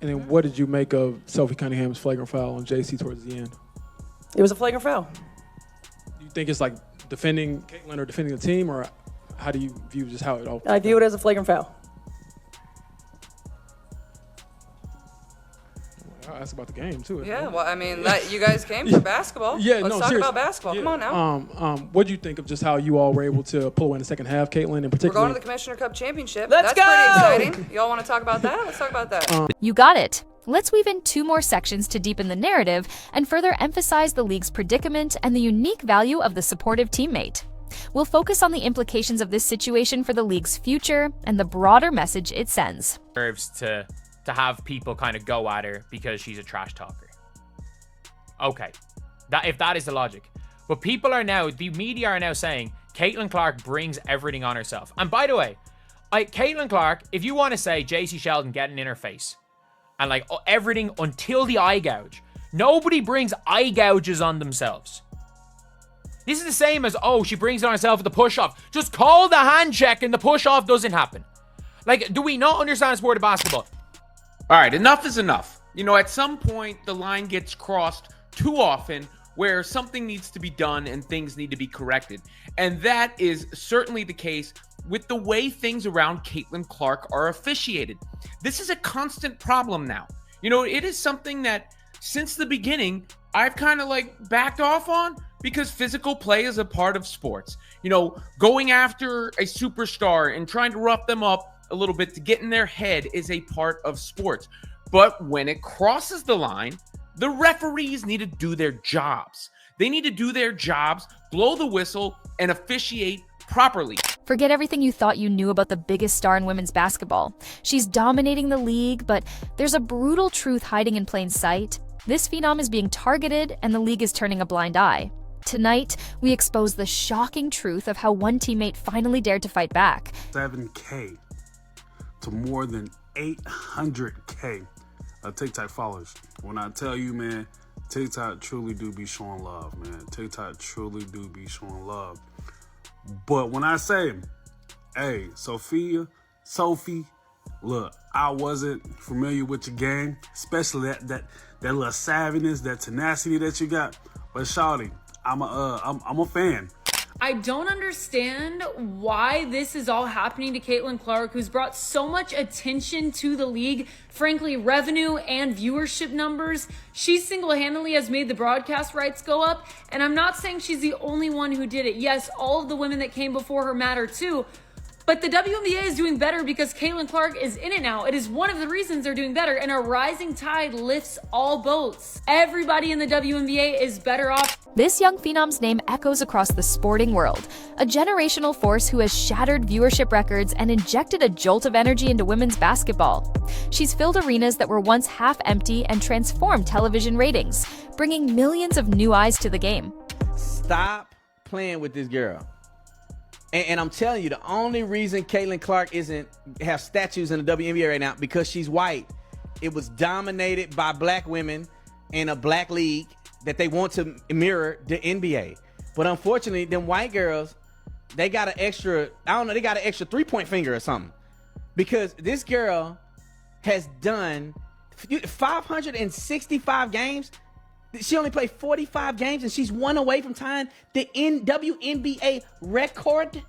And then what did you make of Sophie Cunningham's flagrant foul on JC towards the end? It was a flagrant foul. Do you think it's like defending Caitlyn or defending the team, or how do you view just how it all? I view it as a flagrant foul. I'll ask about the game too. Yeah, well, I mean, you guys came for basketball. Yeah, Let's talk about basketball. Yeah. Come on now. What do you think of just how you all were able to pull away in the second half, Caitlyn, in particular? We're going to the Commissioner Cup Championship. Let's That's go! pretty exciting. Y'all want to talk about that? Let's talk about that. You got it. Let's weave in 2 more sections to deepen the narrative and further emphasize the league's predicament and the unique value of the supportive teammate. We'll focus on the implications of this situation for the league's future and the broader message it sends. To have people kind of go at her because she's a trash talker. Okay, if that is the logic. But the media are now saying Caitlyn Clark brings everything on herself. And by the way, Caitlyn Clark, if you want to say JC Sheldon getting in her face and like everything until the eye gouge, nobody brings eye gouges on themselves. This is the same as, she brings it on herself with the push-off. Just call the hand check and the push-off doesn't happen. Like, do we not understand the sport of basketball? All right, enough is enough. You know, at some point, the line gets crossed too often where something needs to be done and things need to be corrected. And that is certainly the case with the way things around Caitlyn Clark are officiated. This is a constant problem now. You know, it is something that since the beginning, I've kind of like backed off on because physical play is a part of sports. You know, going after a superstar and trying to rough them up a little bit to get in their head is a part of sports. But when it crosses the line, the referees need to do their jobs. They need to do their jobs, blow the whistle, and officiate properly. Forget everything you thought you knew about the biggest star in women's basketball. She's dominating the league, but there's a brutal truth hiding in plain sight. This phenom is being targeted, and the league is turning a blind eye. Tonight, we expose the shocking truth of how one teammate finally dared to fight back. 7K to more than 800K TikTok followers. When I tell you, man, TikTok truly do be showing love, man. TikTok truly do be showing love. But when I say, hey, Sophie, look, I wasn't familiar with your game, especially that little savviness, that tenacity that you got. But shawty, I'm a fan. I don't understand why this is all happening to Caitlyn Clark, who's brought so much attention to the league, frankly, revenue and viewership numbers. She single-handedly has made the broadcast rights go up, and I'm not saying she's the only one who did it. Yes, all of the women that came before her matter too, but the WNBA is doing better because Caitlyn Clark is in it now. It is one of the reasons they're doing better, and a rising tide lifts all boats. Everybody in the WNBA is better off. This young phenom's name echoes across the sporting world, a generational force who has shattered viewership records and injected a jolt of energy into women's basketball. She's filled arenas that were once half empty and transformed television ratings, bringing millions of new eyes to the game. Stop playing with this girl. And I'm telling you, the only reason Caitlyn Clark have statues in the WNBA right now because she's white. It was dominated by black women in a black league that they want to mirror the NBA. But unfortunately, them white girls, they got an extra, they got an extra 3-point finger or something. Because this girl has done 565 games. She only played 45 games, and she's one away from tying the WNBA record.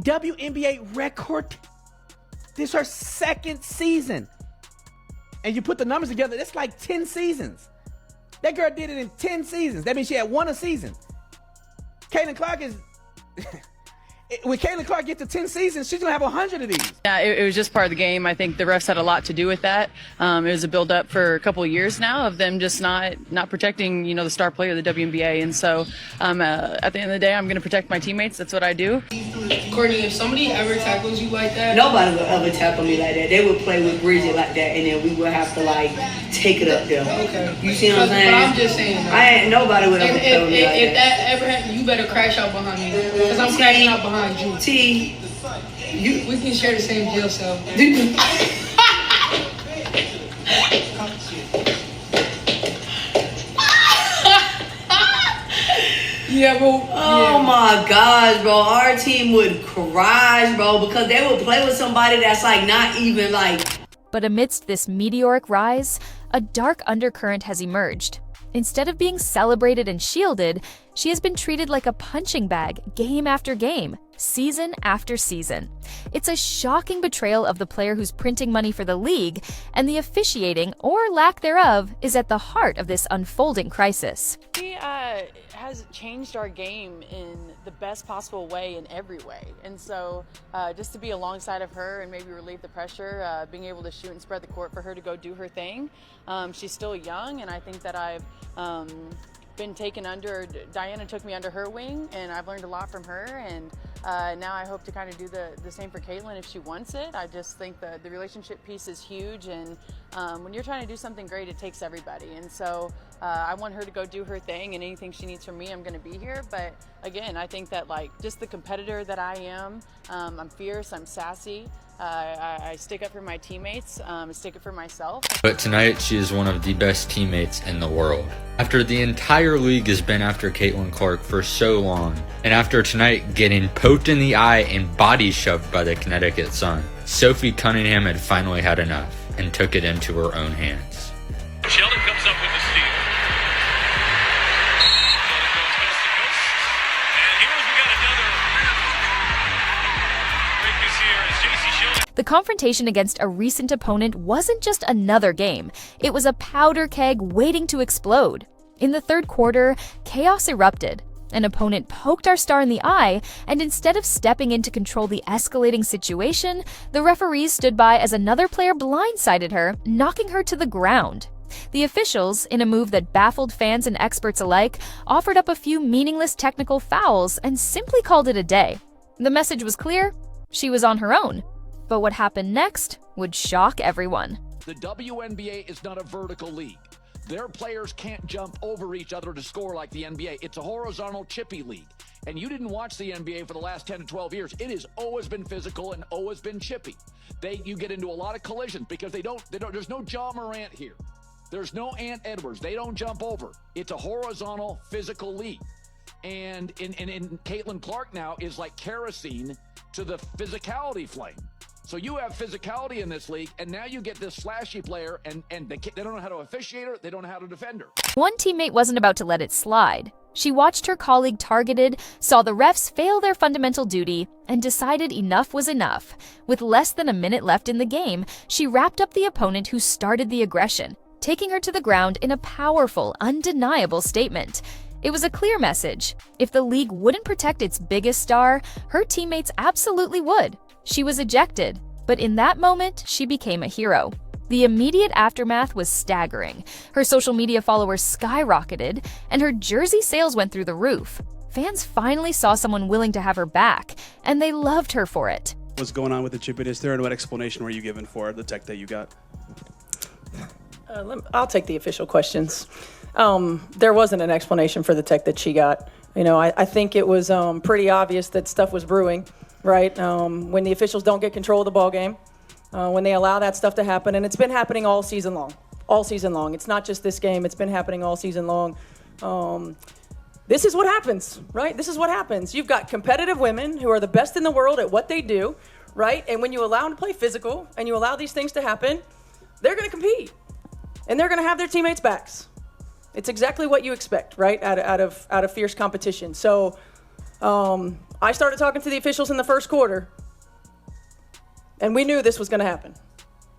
WNBA record. This is her second season. And you put the numbers together, that's like 10 seasons. That girl did it in 10 seasons. That means she had one a season. Caitlyn Clark is... When Caitlyn Clark gets to 10 seasons, she's going to have 100 of these. Yeah, it was just part of the game. I think the refs had a lot to do with that. It was a build-up for a couple of years now of them just not protecting, the star player of the WNBA. And so at the end of the day, I'm going to protect my teammates. That's what I do. Courtney, if somebody ever tackles you like that... Nobody would ever tackle me like that. They would play with Bridget like that, and then we would have to, take it up there. Okay. You see what I'm saying? But I'm just saying... Nobody would ever play with me like that. If that ever happened, you better crash out behind me. Because I'm crashing out behind you. We can share the same jail cell. Yeah, bro. Oh my gosh, bro. Our team would crash, bro, because they would play with somebody that's not even But amidst this meteoric rise, a dark undercurrent has emerged. Instead of being celebrated and shielded, she has been treated like a punching bag game after game, season after season. It's a shocking betrayal of the player who's printing money for the league, and the officiating, or lack thereof, is at the heart of this unfolding crisis. She has changed our game in the best possible way in every way. And so just to be alongside of her and maybe relieve the pressure, being able to shoot and spread the court for her to go do her thing. She's still young, and I think that I've been taken under, Diana took me under her wing, and I've learned a lot from her, and now I hope to kind of do the same for Caitlyn if she wants it. I just think the relationship piece is huge, and when you're trying to do something great, it takes everybody, and so I want her to go do her thing, and anything she needs from me, I'm going to be here. But again, I think that like just the competitor that I am, I'm fierce, I'm sassy, I stick up for my teammates, I stick up for myself. But tonight, she is one of the best teammates in the world. After the entire league has been after Caitlyn Clark for so long, and after tonight getting poked in the eye and body shoved by the Connecticut Sun, Sophie Cunningham had finally had enough and took it into her own hands. Sheldon comes up with the steal. Sheldon goes coast to coast. And here we got another break this here as JC Sheldon. The confrontation against a recent opponent wasn't just another game. It was a powder keg waiting to explode. In the third quarter, chaos erupted. An opponent poked our star in the eye, and instead of stepping in to control the escalating situation, the referees stood by as another player blindsided her, knocking her to the ground. The officials, in a move that baffled fans and experts alike, offered up a few meaningless technical fouls and simply called it a day. The message was clear: she was on her own. But what happened next would shock everyone. The WNBA is not a vertical league. Their players can't jump over each other to score like the NBA. It's a horizontal chippy league. And you didn't watch the NBA for the last 10 to 12 years. It has always been physical and always been chippy. You get into a lot of collisions because there's no Ja Morant here. There's no Ant Edwards. They don't jump over. It's a horizontal physical league. And Caitlyn Clark now is like kerosene to the physicality flame. So you have physicality in this league, and now you get this flashy player, and they don't know how to officiate her, they don't know how to defend her. One teammate wasn't about to let it slide. She watched her colleague targeted, saw the refs fail their fundamental duty, and decided enough was enough. With less than a minute left in the game, she wrapped up the opponent who started the aggression, taking her to the ground in a powerful, undeniable statement. It was a clear message. If the league wouldn't protect its biggest star, her teammates absolutely would. She was ejected, but in that moment, she became a hero. The immediate aftermath was staggering. Her social media followers skyrocketed, and her jersey sales went through the roof. Fans finally saw someone willing to have her back, and they loved her for it. What's going on with the chip it is there, and what explanation were you given for the tech that you got? I'll take the official questions. There wasn't an explanation for the tech that she got. You know, I think it was pretty obvious that stuff was brewing, right? When the officials don't get control of the ball game, when they allow that stuff to happen, and it's been happening all season long. All season long. It's not just this game. It's been happening all season long. This is what happens, right? This is what happens. You've got competitive women who are the best in the world at what they do, right? And when you allow them to play physical and you allow these things to happen, they're going to compete. And they're going to have their teammates' backs. It's exactly what you expect, right, out of fierce competition. So I started talking to the officials in the first quarter, and we knew this was going to happen.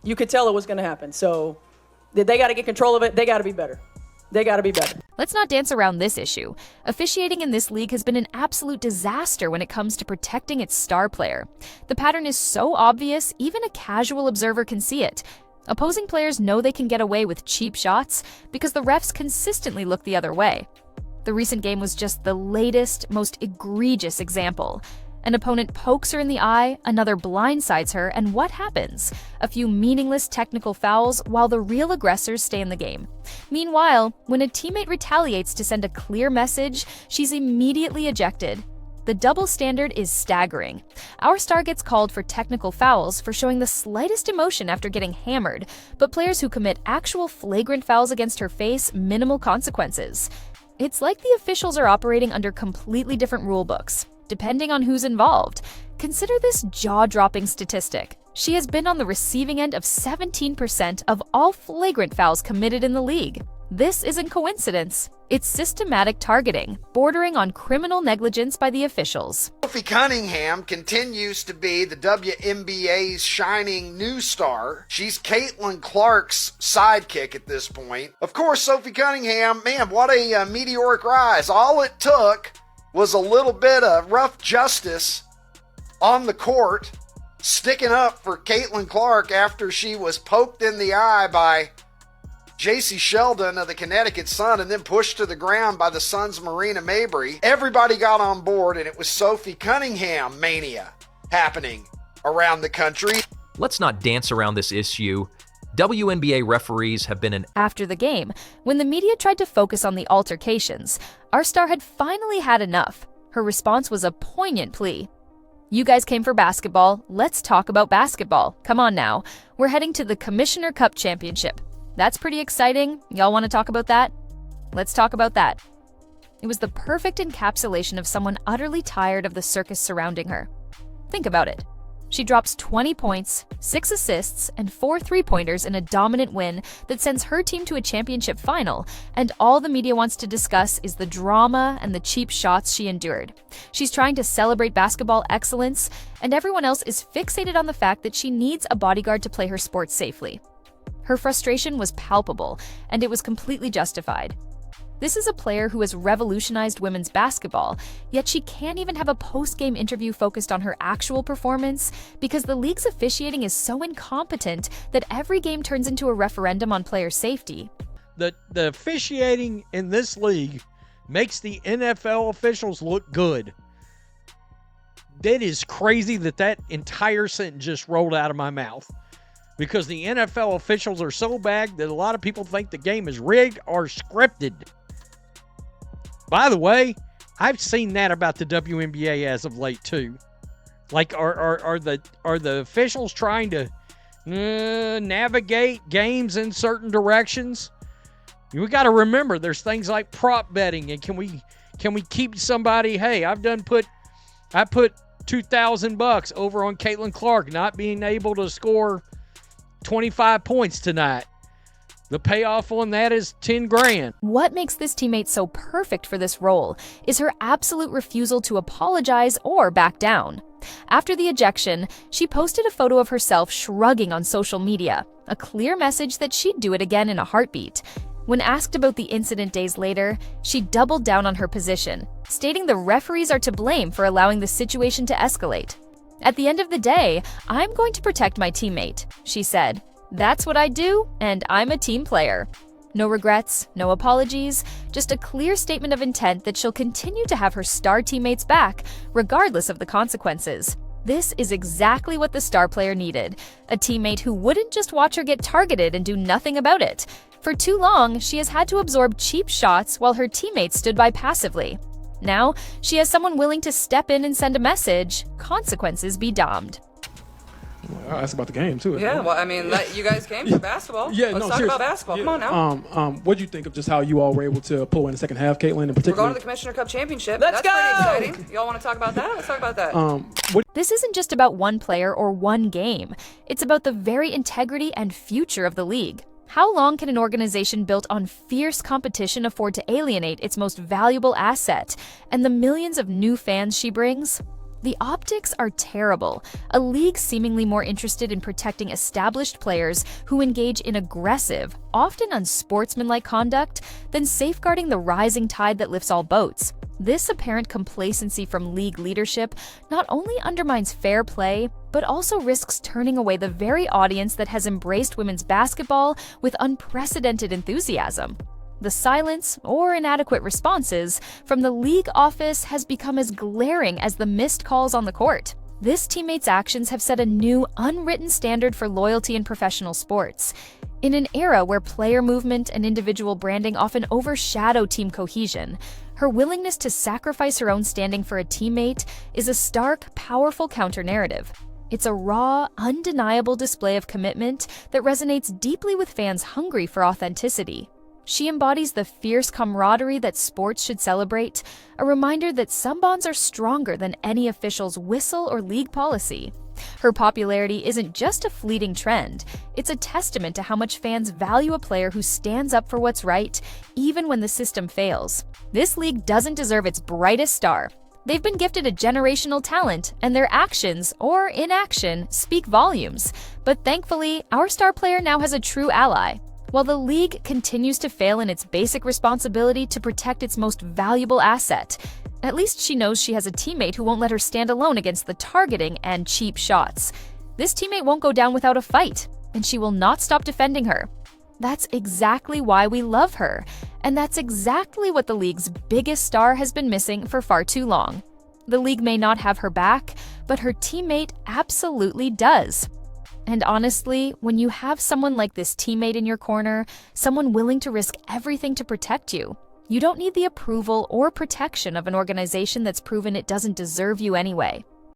You could tell it was going to happen. So they got to get control of it. They got to be better. They got to be better. Let's not dance around this issue. Officiating in this league has been an absolute disaster when it comes to protecting its star player. The pattern is so obvious, even a casual observer can see it. Opposing players know they can get away with cheap shots because the refs consistently look the other way. The recent game was just the latest, most egregious example. An opponent pokes her in the eye, another blindsides her, and what happens? A few meaningless technical fouls while the real aggressors stay in the game. Meanwhile, when a teammate retaliates to send a clear message, she's immediately ejected. The double standard is staggering. Our star gets called for technical fouls for showing the slightest emotion after getting hammered, but players who commit actual flagrant fouls against her face minimal consequences. It's like the officials are operating under completely different rule books, depending on who's involved. Consider this jaw-dropping statistic. She has been on the receiving end of 17% of all flagrant fouls committed in the league. This isn't coincidence. It's systematic targeting, bordering on criminal negligence by the officials. Sophie Cunningham continues to be the WNBA's shining new star. She's Caitlyn Clark's sidekick at this point. Of course, Sophie Cunningham, man, what a meteoric rise. All it took was a little bit of rough justice on the court, sticking up for Caitlyn Clark after she was poked in the eye by J.C. Sheldon of the Connecticut Sun and then pushed to the ground by the Sun's Marina Mabry. Everybody got on board, and it was Sophie Cunningham mania happening around the country. Let's not dance around this issue. WNBA referees have been After the game, when the media tried to focus on the altercations, our star had finally had enough. Her response was a poignant plea. You guys came for basketball. Let's talk about basketball. Come on now. We're heading to the Commissioner Cup Championship. That's pretty exciting. Y'all want to talk about that? Let's talk about that. It was the perfect encapsulation of someone utterly tired of the circus surrounding her. Think about it. She drops 20 points, 6 assists, and 4 three-pointers in a dominant win that sends her team to a championship final, and all the media wants to discuss is the drama and the cheap shots she endured. She's trying to celebrate basketball excellence, and everyone else is fixated on the fact that she needs a bodyguard to play her sport safely. Her frustration was palpable, and it was completely justified. This is a player who has revolutionized women's basketball, yet she can't even have a post-game interview focused on her actual performance because the league's officiating is so incompetent that every game turns into a referendum on player safety. The officiating in this league makes the NFL officials look good. That is crazy that entire sentence just rolled out of my mouth. Because the NFL officials are so bad that a lot of people think the game is rigged or scripted. By the way, I've seen that about the WNBA as of late too. Like, are the officials trying to navigate games in certain directions? We got to remember, there's things like prop betting, and can we keep somebody? Hey, I put $2,000 over on Caitlyn Clark not being able to score 25 points tonight. The payoff on that is 10 grand. What makes this teammate so perfect for this role is her absolute refusal to apologize or back down. After the ejection, she posted a photo of herself shrugging on social media, a clear message that she'd do it again in a heartbeat. When asked about the incident days later, she doubled down on her position, stating the referees are to blame for allowing the situation to escalate. At the end of the day, I'm going to protect my teammate, she said. That's what I do, and I'm a team player. No regrets, no apologies, just a clear statement of intent that she'll continue to have her star teammates back, regardless of the consequences. This is exactly what the star player needed, a teammate who wouldn't just watch her get targeted and do nothing about it. For too long, she has had to absorb cheap shots while her teammates stood by passively. Now, she has someone willing to step in and send a message, consequences be damned. I'll ask about the game, too. Yeah, well, I mean, you guys came for basketball. Yeah, Let's no, talk seriously. about basketball. Yeah. Come on now. What do you think of just how you all were able to pull in the second half, Caitlyn, in We're particular? going to the Commissioner Cup Championship. Let's That's pretty exciting. Y'all want to talk about that? Let's talk about that. This isn't just about one player or one game. It's about the very integrity and future of the league. How long can an organization built on fierce competition afford to alienate its most valuable asset and the millions of new fans she brings? The optics are terrible. A league seemingly more interested in protecting established players who engage in aggressive, often unsportsmanlike conduct than safeguarding the rising tide that lifts all boats. This apparent complacency from league leadership not only undermines fair play, but also risks turning away the very audience that has embraced women's basketball with unprecedented enthusiasm. The silence or inadequate responses from the league office has become as glaring as the missed calls on the court. This teammate's actions have set a new, unwritten standard for loyalty in professional sports. In an era where player movement and individual branding often overshadow team cohesion, her willingness to sacrifice her own standing for a teammate is a stark, powerful counter-narrative. It's a raw, undeniable display of commitment that resonates deeply with fans hungry for authenticity. She embodies the fierce camaraderie that sports should celebrate, a reminder that some bonds are stronger than any official's whistle or league policy. Her popularity isn't just a fleeting trend, it's a testament to how much fans value a player who stands up for what's right, even when the system fails. This league doesn't deserve its brightest star. They've been gifted a generational talent, and their actions, or inaction, speak volumes. But thankfully, our star player now has a true ally. While the league continues to fail in its basic responsibility to protect its most valuable asset, at least she knows she has a teammate who won't let her stand alone against the targeting and cheap shots. This teammate won't go down without a fight, and she will not stop defending her. That's exactly why we love her, and that's exactly what the league's biggest star has been missing for far too long. The league may not have her back, but her teammate absolutely does. And honestly, when you have someone like this teammate in your corner, someone willing to risk everything to protect you, you don't need the approval or protection of an organization that's proven it doesn't deserve you anyway.